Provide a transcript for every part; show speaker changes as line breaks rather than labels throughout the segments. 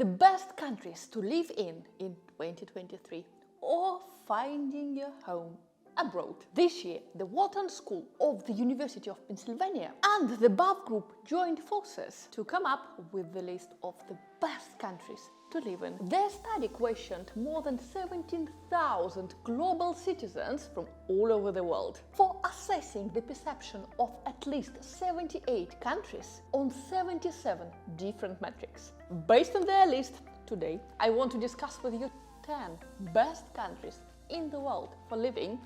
The best countries to live in 2023, or finding your home abroad. This year, the Wharton School of the University of Pennsylvania and the BAV Group joined forces to come up with the list of the best countries to live in. Their study questioned more than 17,000 global citizens from all over the world for assessing the perception of at least 78 countries on 77 different metrics. Based on their list, today I want to discuss with you 10 best countries in the world for living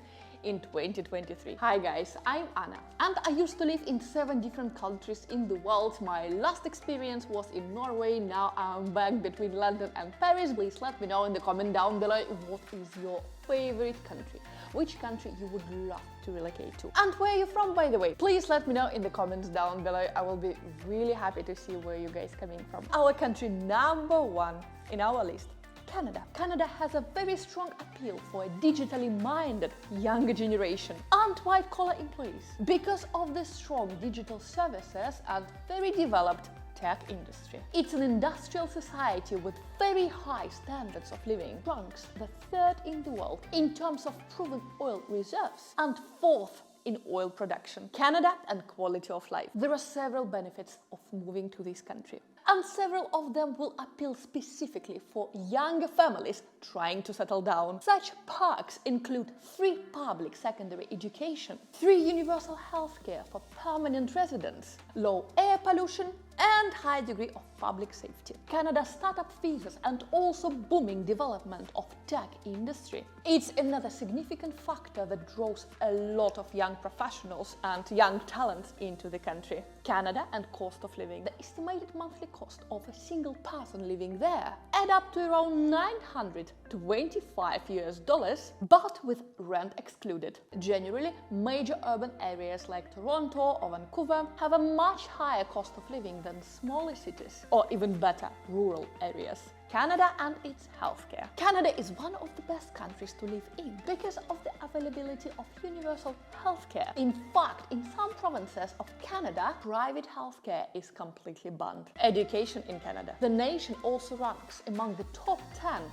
in 2023. Hi guys, I'm Anna and I used to live in 7 different countries in the world. My last experience was in Norway. Now I'm back between London and Paris. Please let me know in the comment down below what is your favorite country, which country you would love to relocate to, and where are you from, by the way. Please let me know in the comments down below. I will be really happy to see where you guys coming from. Our country number 1 in our list, Canada. Canada has a very strong appeal for a digitally minded younger generation and white-collar employees because of the strong digital services and very developed tech industry. It's an industrial society with very high standards of living, ranks the 3rd in the world in terms of proven oil reserves and 4th in oil production. Canada and quality of life. There are several benefits of moving to this country, and several of them will appeal specifically for younger families trying to settle down. Such perks include free public secondary education, free universal healthcare for permanent residents, low air pollution, and high degree of public safety. Canada's startup visas and also booming development of tech industry. It's another significant factor that draws a lot of young professionals and young talents into the country. Canada and cost of living. The estimated monthly cost of a single person living there add up to around $925, but with rent excluded. Generally, major urban areas like Toronto or Vancouver have a much higher cost of living than smaller cities, or even better, rural areas. Canada and its healthcare. Canada is one of the best countries to live in because of the availability of universal healthcare. In fact, in some provinces of Canada, private healthcare is completely banned. Education in Canada. The nation also ranks among the top 10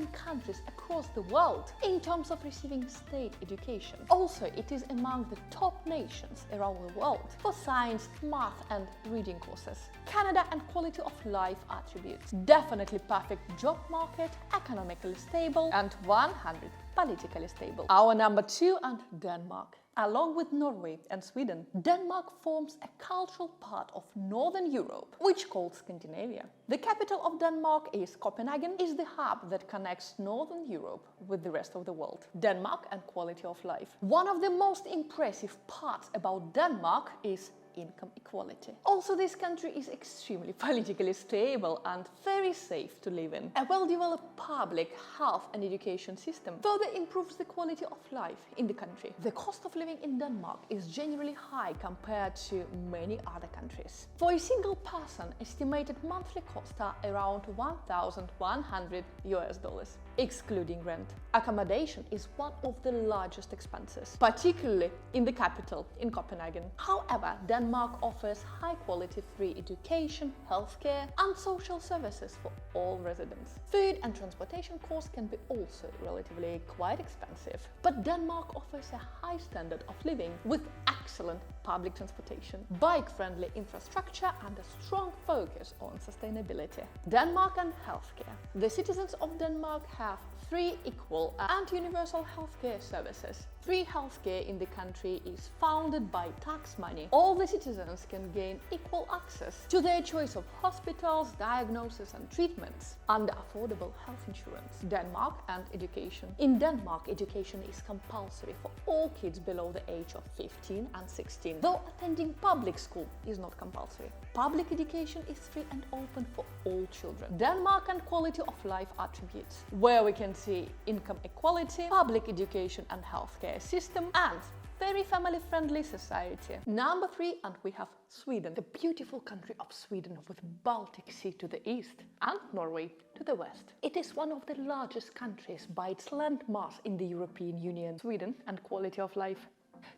countries across the world in terms of receiving state education. Also, it is among the top nations around the world for science, math and reading courses. Canada and quality of life attributes. Definitely perfect job market, economically stable, and 100 politically stable. Our number 2 and Denmark. Along with Norway and Sweden, Denmark forms a cultural part of Northern Europe, which called Scandinavia. The capital of Denmark is Copenhagen, is the hub that connects Northern Europe with the rest of the world. Denmark and quality of life. One of the most impressive parts about Denmark is income equality. Also, this country is extremely politically stable and very safe to live in. A well-developed public health and education system further improves the quality of life in the country. The cost of living in Denmark is generally high compared to many other countries. For a single person, estimated monthly costs are around $1,100, excluding rent. Accommodation is one of the largest expenses, particularly in the capital, in Copenhagen. However, Denmark offers high-quality free education, healthcare and social services for all residents. Food and transportation costs can be also relatively quite expensive, but Denmark offers a high standard of living with excellent public transportation, bike-friendly infrastructure and a strong focus on sustainability. Denmark and healthcare. The citizens of Denmark have free, equal and universal healthcare services. Free healthcare in the country is funded by tax money. All the citizens can gain equal access to their choice of hospitals, diagnosis and treatments under affordable health insurance. Denmark and education. In Denmark, education is compulsory for all kids below the age of 15 and 16, though attending public school is not compulsory. Public education is free and open for all children. Denmark and quality of life attributes, where we can see income equality, public education and healthcare system, and very family-friendly society. Number 3, and we have Sweden, the beautiful country of Sweden with Baltic Sea to the east and Norway to the west. It is one of the largest countries by its land mass in the European Union. Sweden and quality of life.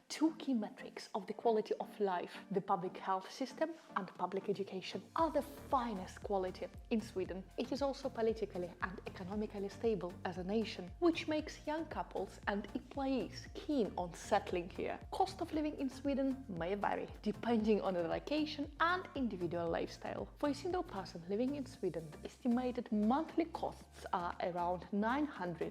two key metrics of the quality of life. The public health system and public education are the finest quality in Sweden. It is also politically and economically stable as a nation, which makes young couples and employees keen on settling here. Cost of living in Sweden may vary depending on the location and individual lifestyle. For a single person living in Sweden, the estimated monthly costs are around $900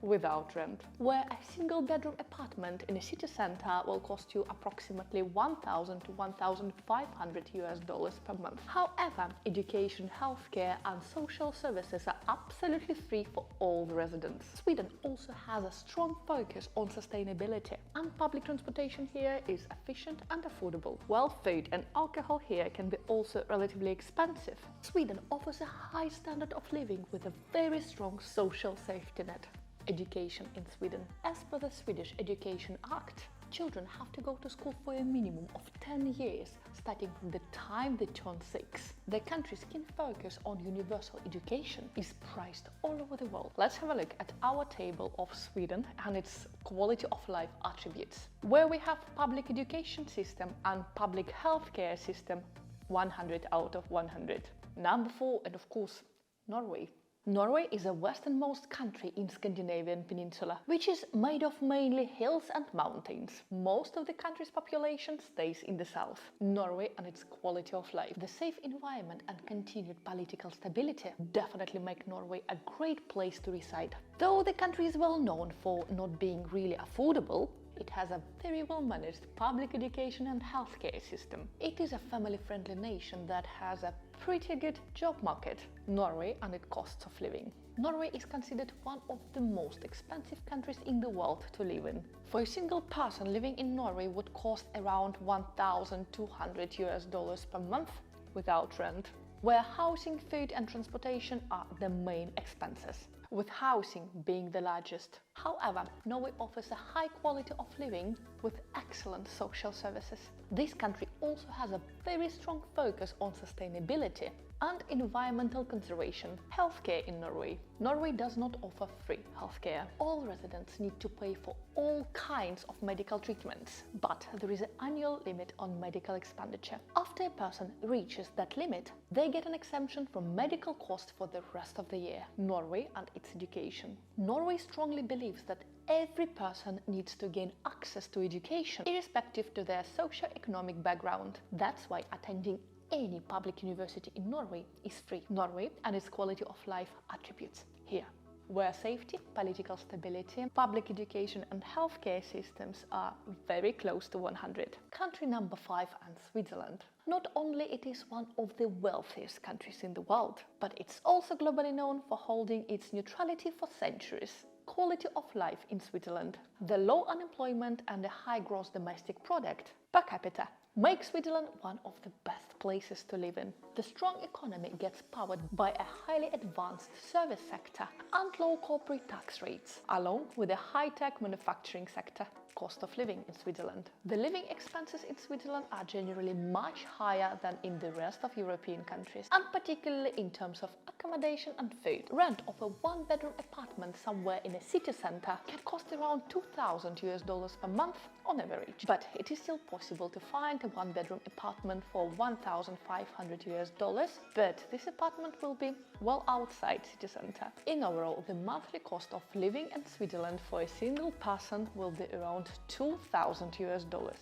without rent, where a single bedroom apartment in a city center will cost you approximately $1,000 to $1,500 per month. However, education, healthcare and social services are absolutely free for all the residents. Sweden also has a strong focus on sustainability, and public transportation here is efficient and affordable, while food and alcohol here can be also relatively expensive. Sweden offers a high standard of living with a very strong social safety net. Education in Sweden. As per the Swedish Education Act, children have to go to school for a minimum of 10 years, starting from the time they turn 6. The country's keen focus on universal education is prized all over the world. Let's have a look at our table of Sweden and its quality of life attributes, where we have public education system and public healthcare system 100 out of 100. Number 4, and of course, Norway. Norway is the westernmost country in Scandinavian peninsula, which is made of mainly hills and mountains. Most of the country's population stays in the south. Norway and its quality of life, the safe environment and continued political stability definitely make Norway a great place to reside. Though the country is well known for not being really affordable, it has a very well-managed public education and healthcare system. It is a family-friendly nation that has a pretty good job market. Norway and its costs of living. Norway is considered one of the most expensive countries in the world to live in. For a single person living in Norway would cost around $1,200 per month without rent, where housing, food and transportation are the main expenses, with housing being the largest. However, Norway offers a high quality of living with excellent social services. This country also has a very strong focus on sustainability and environmental conservation. Healthcare in Norway. Norway does not offer free healthcare. All residents need to pay for all kinds of medical treatments, but there is an annual limit on medical expenditure. After a person reaches that limit, they get an exemption from medical costs for the rest of the year. Norway and its education. Norway strongly believes that every person needs to gain access to education, irrespective to their socio-economic background. That's why attending any public university in Norway is free. Norway and its quality of life attributes here, where safety, political stability, public education and healthcare systems are very close to 100. Country number 5 and Switzerland. Not only it is one of the wealthiest countries in the world, but it's also globally known for holding its neutrality for centuries. Quality of life in Switzerland. The low unemployment and the high gross domestic product per capita make Switzerland one of the best places to live in. The strong economy gets powered by a highly advanced service sector and low corporate tax rates, along with a high-tech manufacturing sector. Cost of living in Switzerland. The living expenses in Switzerland are generally much higher than in the rest of European countries, and particularly in terms of accommodation and food. Rent of a one-bedroom apartment somewhere in a city center can cost around $2,000 per month on average, but it is still possible to find a one-bedroom apartment for $1,500, but this apartment will be well outside city center. In overall, the monthly cost of living in Switzerland for a single person will be around $2,000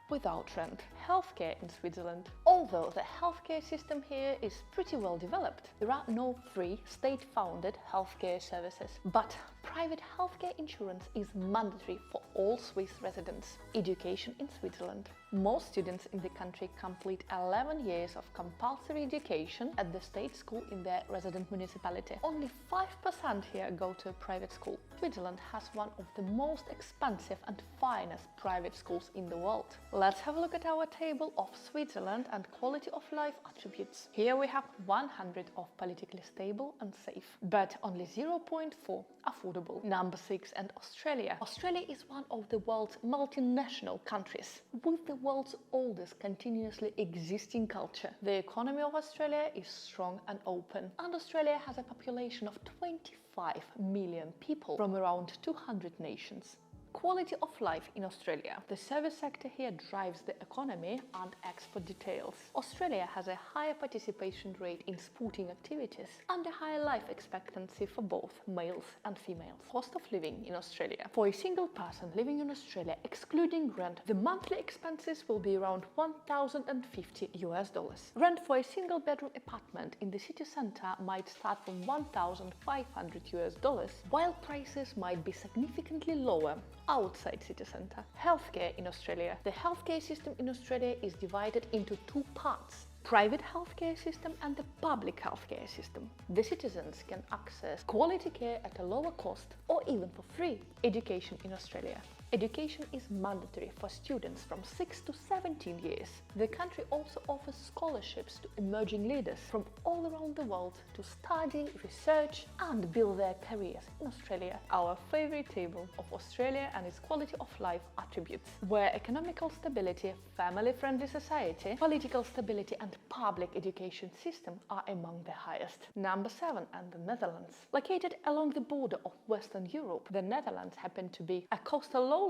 without rent. Healthcare in Switzerland. Although the healthcare system here is pretty well developed, there are no free state-funded healthcare services, but private healthcare insurance is mandatory for all Swiss residents. Education in Switzerland. Most students in the country complete 11 years of compulsory education at the state school in their resident municipality. Only 5% here go to a private school. Switzerland has one of the most expensive and finest private schools in the world. Let's have a look at our table of Switzerland and quality of life attributes. Here we have 100 of politically stable and safe, but only 0.4 affordable. Number 6 and Australia. Australia is one of the world's multinational countries, with the world's oldest continuously existing culture. The economy of Australia is strong and open, and Australia has a population of 25 million people from around 200 nations. Quality of life in Australia. The service sector here drives the economy and export details. Australia has a higher participation rate in sporting activities and a higher life expectancy for both males and females. Cost of living in Australia. For a single person living in Australia, excluding rent, the monthly expenses will be around $1,050. Rent for a single bedroom apartment in the city centre might start from $1,500, while prices might be significantly lower outside city centre. Healthcare in Australia. The healthcare system in Australia is divided into two parts: private healthcare system and the public healthcare system. The citizens can access quality care at a lower cost or even for free. Education in Australia. Education is mandatory for students from 6 to 17 years. The country also offers scholarships to emerging leaders from all around the world to study, research and build their careers in Australia. Our favorite table of Australia and its quality of life attributes, where economical stability, family-friendly society, political stability and public education system are among the highest. Number 7, and the Netherlands. Located along the border of Western Europe, the Netherlands happen to be a coastal lowland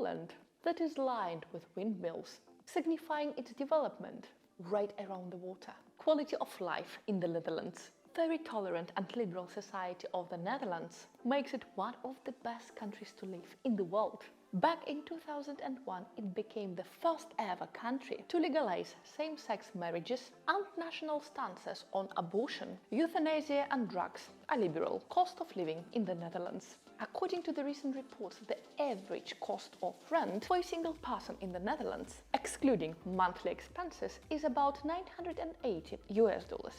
that is lined with windmills, signifying its development right around the water. Quality of life in the Netherlands. Very tolerant and liberal society of the Netherlands makes it one of the best countries to live in the world. Back in 2001, it became the first ever country to legalize same-sex marriages, and national stances on abortion, euthanasia and drugs are liberal. Cost of living in the Netherlands. According to the recent reports, the average cost of rent for a single person in the Netherlands, excluding monthly expenses, is about $980.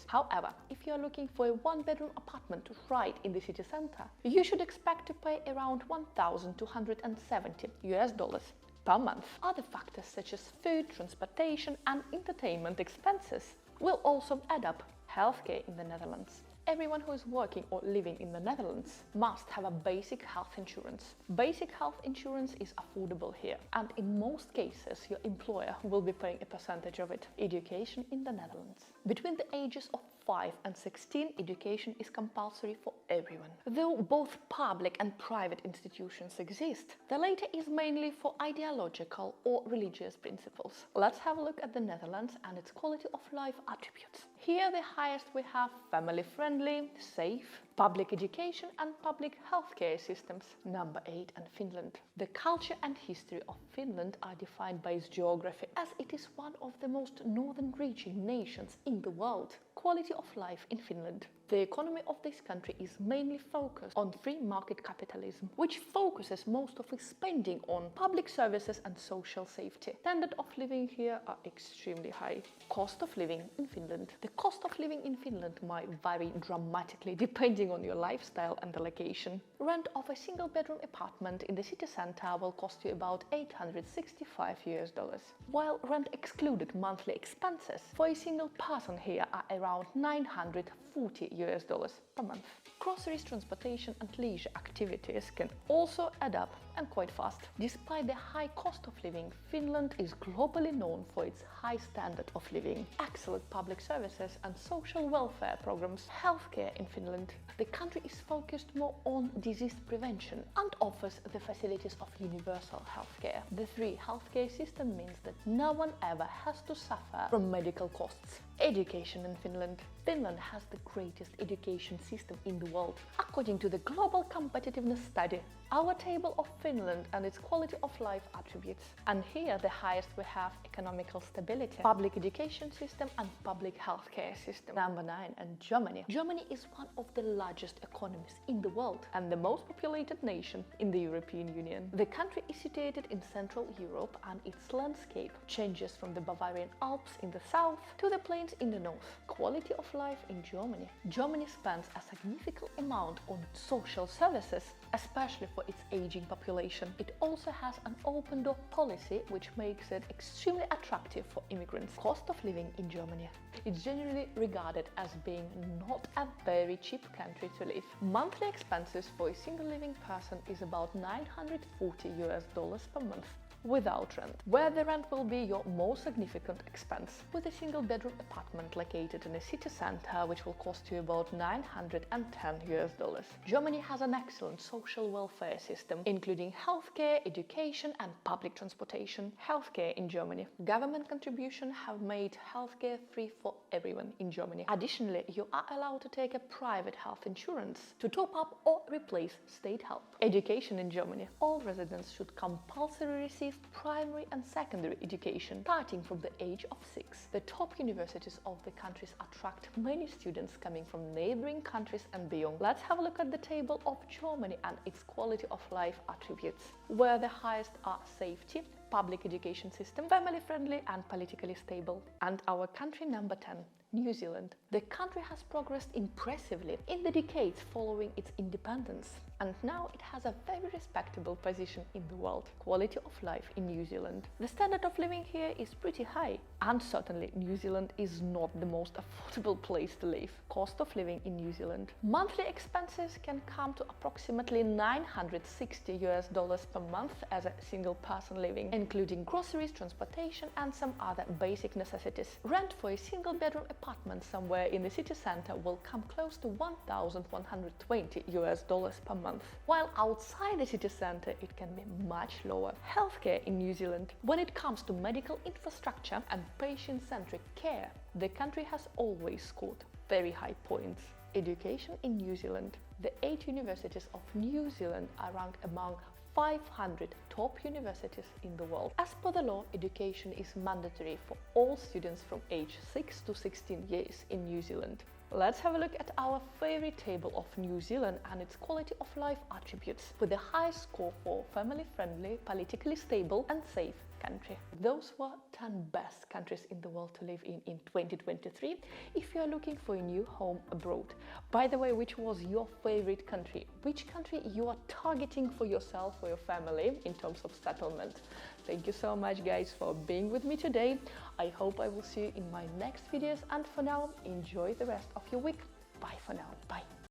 However, if you are looking for a one-bedroom apartment right in the city center, you should expect to pay around $1,270 per month. Other factors such as food, transportation and entertainment expenses will also add up. Healthcare in the Netherlands. Everyone who is working or living in the Netherlands must have a basic health insurance. Basic health insurance is affordable here, and in most cases your employer will be paying a percentage of it. Education in the Netherlands. Between the ages of 5 and 16, education is compulsory for everyone. Though both public and private institutions exist, the latter is mainly for ideological or religious principles. Let's have a look at the Netherlands and its quality of life attributes. Here the highest we have family-friendly, safe, public education and public healthcare systems. Number 8, and Finland. The culture and history of Finland are defined by its geography, as it is one of the most northern-reaching nations in the world. Quality of life in Finland. The economy of this country is mainly focused on free market capitalism, which focuses most of its spending on public services and social safety. Standard of living here are extremely high. Cost of living in Finland. The cost of living in Finland might vary dramatically depending on your lifestyle and the location. Rent of a single bedroom apartment in the city center will cost you about $865, while rent excluded monthly expenses for a single person here are around $940 per month. Groceries, transportation and leisure activities can also add up, and quite fast. Despite the high cost of living, Finland is globally known for its high standard of living, excellent public services and social welfare programs. Healthcare in Finland. The country is focused more on disease prevention and offers the facilities of universal healthcare. The free healthcare system means that no one ever has to suffer from medical costs. Education in Finland. Finland has the greatest education system in the world. According to the Global Competitiveness Study, our table of Finland and its quality of life attributes. And here the highest we have economical stability, public education system and public healthcare system. Number 9, and Germany. Germany is one of the largest economies in the world and the most populated nation in the European Union. The country is situated in Central Europe, and its landscape changes from the Bavarian Alps in the south to the plains in the north. Quality of life in Germany. Germany spends a significant amount on social services, especially for its aging population. It also has an open door policy, which makes it extremely attractive for immigrants. Cost of living in Germany. It's generally regarded as being not a very cheap country to live. Monthly expenses for a single living person is about $940 per month. without rent, where the rent will be your most significant expense, with a single bedroom apartment located in a city center which will cost you about $910. Germany has an excellent social welfare system, including healthcare, education and public transportation. Healthcare in Germany. Government contributions have made healthcare free for everyone in Germany. Additionally, you are allowed to take a private health insurance to top up or replace state help. Education in Germany. All residents should compulsorily receive primary and secondary education starting from the age of 6. The top universities of the countries attract many students coming from neighboring countries and beyond. Let's have a look at the table of Germany and its quality of life attributes, where the highest are safety, public education system, family-friendly and politically stable. And our country number 10, New Zealand. The country has progressed impressively in the decades following its independence, and now it has a very respectable position in the world. Quality of life in New Zealand. The standard of living here is pretty high, and certainly New Zealand is not the most affordable place to live. Cost of living in New Zealand. Monthly expenses can come to approximately $960 per month as a single person living, including groceries, transportation and some other basic necessities. Rent for a single bedroom apartment somewhere in the city center will come close to $1,120 per month, while outside the city center it can be much lower. Healthcare in New Zealand. When it comes to medical infrastructure and patient-centric care, the country has always scored very high points. Education in New Zealand. The 8 universities of New Zealand are ranked among 500 top universities in the world. As per the law, education is mandatory for all students from age 6 to 16 years in New Zealand. Let's have a look at our favorite table of New Zealand and its quality of life attributes, with the highest score for family-friendly, politically stable and safe country. Those were 10 best countries in the world to live in 2023 if you are looking for a new home abroad. By the way, which was your favorite country? Which country you are targeting for yourself or your family in terms of settlement? Thank you so much guys for being with me today. I hope I will see you in my next videos, and for now, enjoy the rest of your week. Bye for now. Bye.